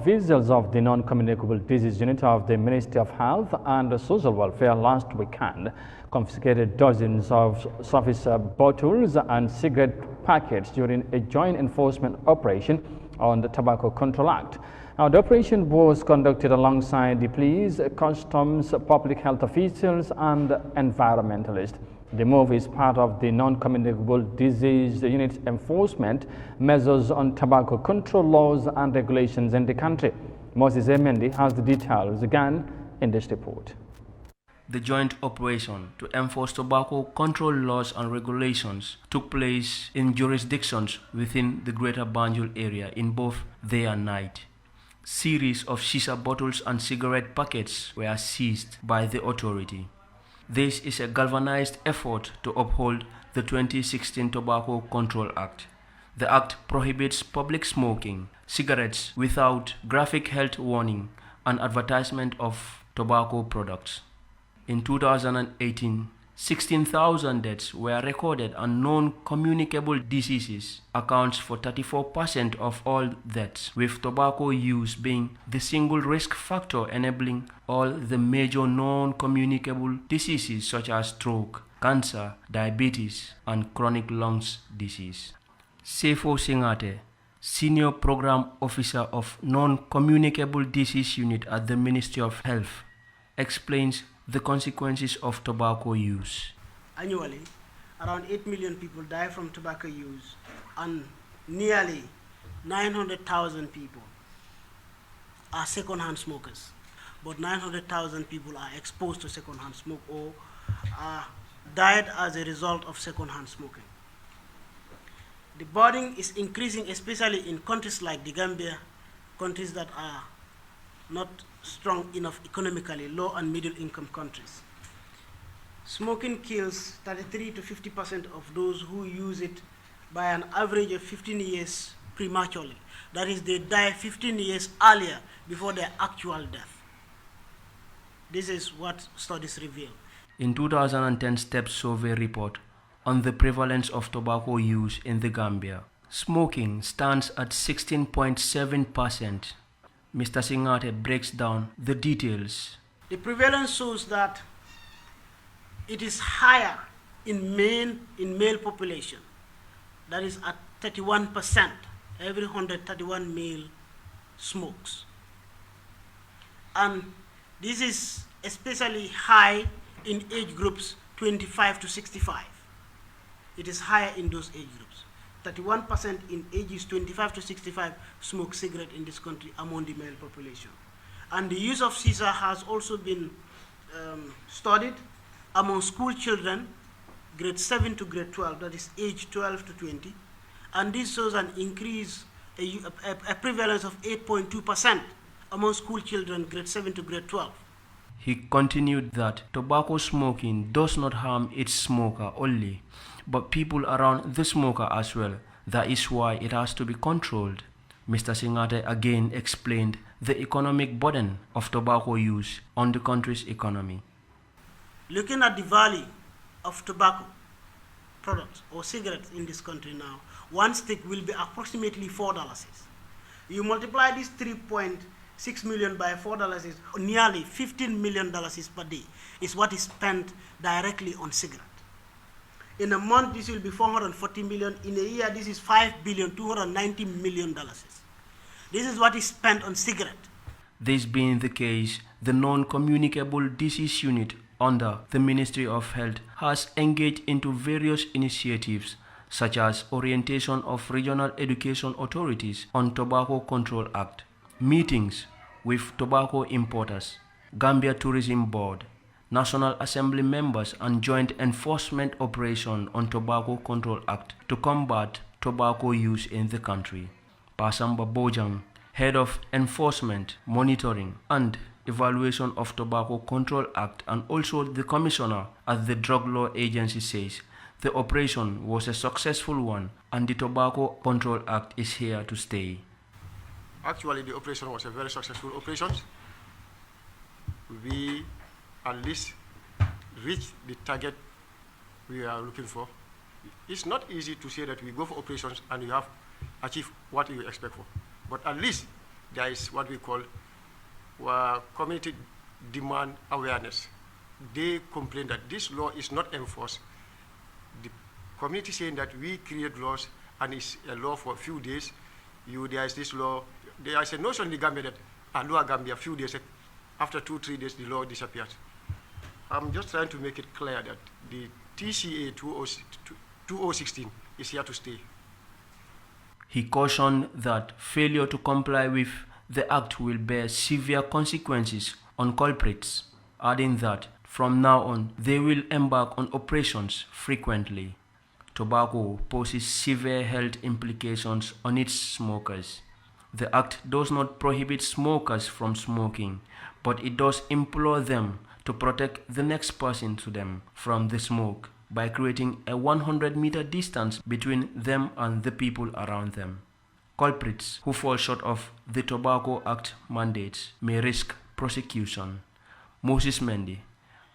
officials of the non-communicable disease unit of the Ministry of Health and Social Welfare last weekend confiscated dozens of surface bottles and cigarette packets during a joint enforcement operation on the Tobacco Control Act. Now, the operation was conducted alongside the police, customs, public health officials and environmentalists. The move is part of the non-communicable disease unit's enforcement measures on tobacco control laws and regulations in the country. Moses Emendi has the details again in this report. The joint operation to enforce tobacco control laws and regulations took place in jurisdictions within the Greater Banjul area in both day and night. Series of Shisha bottles and cigarette packets were seized by the authority. This is a galvanized effort to uphold the 2016 Tobacco Control Act. The act prohibits public smoking, cigarettes without graphic health warning, and advertisement of tobacco products. In 2018, 16,000 deaths were recorded, and non-communicable diseases accounts for 34% of all deaths, with tobacco use being the single risk factor enabling all the major non-communicable diseases such as stroke, cancer, diabetes, and chronic lungs disease. Sefo Singate, Senior Program Officer of Non-Communicable Disease Unit at the Ministry of Health, explains the consequences of tobacco use. Annually, around 8 million people die from tobacco use, and nearly 900,000 people are second-hand smokers. But 900,000 people are exposed to second-hand smoke or died as a result of second-hand smoking. The burden is increasing, especially in countries like the Gambia, countries that are not strong enough economically, low and middle income countries. Smoking kills 33 to 50% of those who use it by an average of 15 years prematurely. That is, they die 15 years earlier before their actual death. This is what studies reveal. In 2010 STEP survey report on the prevalence of tobacco use in the Gambia, smoking stands at 16.7%. Mr. Singate breaks down the details. The prevalence shows that it is higher in male population. That is at 31%. Every 131 male smokes. And this is especially high in age groups 25 to 65. It is higher in those age groups. 31% in ages 25 to 65 smoke cigarette in this country among the male population. And the use of Shisha has also been studied among school children, grade 7 to grade 12, that is age 12 to 20. And this shows an increase, a prevalence of 8.2% among school children, grade 7 to grade 12. He continued that tobacco smoking does not harm its smoker only, but people around the smoker as well. That is why it has to be controlled. Mr. Singate again explained the economic burden of tobacco use on the country's economy. Looking at the value of tobacco products or cigarettes in this country now, one stick will be approximately $4. You multiply this 3.6 million by $4, is nearly $15 million per day is what is spent directly on cigarettes. In a month, this will be 440 million. In a year, this is $5.290 billion. This is what is spent on cigarette. This being the case, the non-communicable disease unit under the Ministry of Health has engaged into various initiatives such as orientation of regional education authorities on Tobacco Control Act, meetings with tobacco importers, Gambia Tourism Board, National Assembly members, and joint enforcement operation on Tobacco Control Act to combat tobacco use in the country. Pasamba Bojang, Head of Enforcement, Monitoring and Evaluation of Tobacco Control Act and also the Commissioner at the Drug Law Agency, says the operation was a successful one and the Tobacco Control Act is here to stay. Actually, the operation was a very successful operation. We at least reach the target we are looking for. It's not easy to say that we go for operations and you have achieved what you expect for. But at least there is what we call community demand awareness. They complain that this law is not enforced. The community saying that we create laws and it's a law for a few days. There is this law. There is a notion in the Gambia that law Gambia, a few days, after 2-3 days, the law disappears. I'm just trying to make it clear that the TCA 2016 is here to stay. He cautioned that failure to comply with the act will bear severe consequences on culprits, adding that from now on they will embark on operations frequently. Tobacco poses severe health implications on its smokers. The act does not prohibit smokers from smoking, but it does implore them to protect the next person to them from the smoke by creating a 100-meter distance between them and the people around them. Culprits who fall short of the Tobacco Act mandates may risk prosecution. Moses Mendy,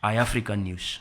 Eyeafrica News.